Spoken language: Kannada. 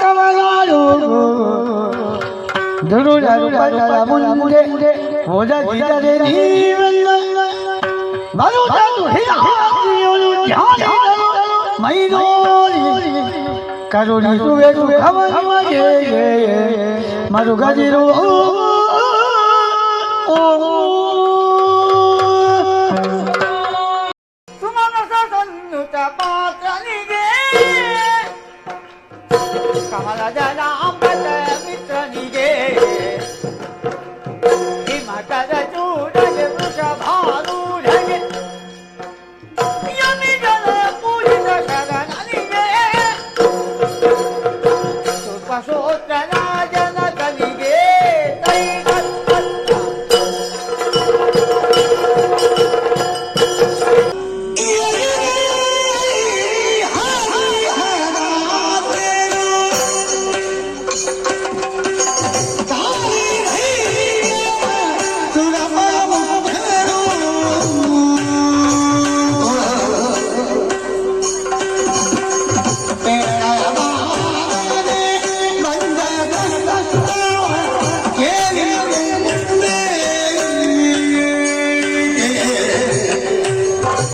ಕಮಲಾರು ದುರುಳರು ಪದರ ಮುಂದೆ ಒದಗಿದರೆ ನೀವೆಲ್ಲ ಬರುವುದು ಹಿರಿಯರು ಧ್ಯಾನಿಗಳು ಮೈನೋರಿ ಕರುಣಿಸುವೆನು ಅವನಿಗೆ ಮರುಗದಿರು ಸುಮನಸ ಸನ್ನುತ ಪಾತ್ರನಿಗೆ ಕಮಲದ ನಾಮದ ಮಿತ್ರನಿಗೆ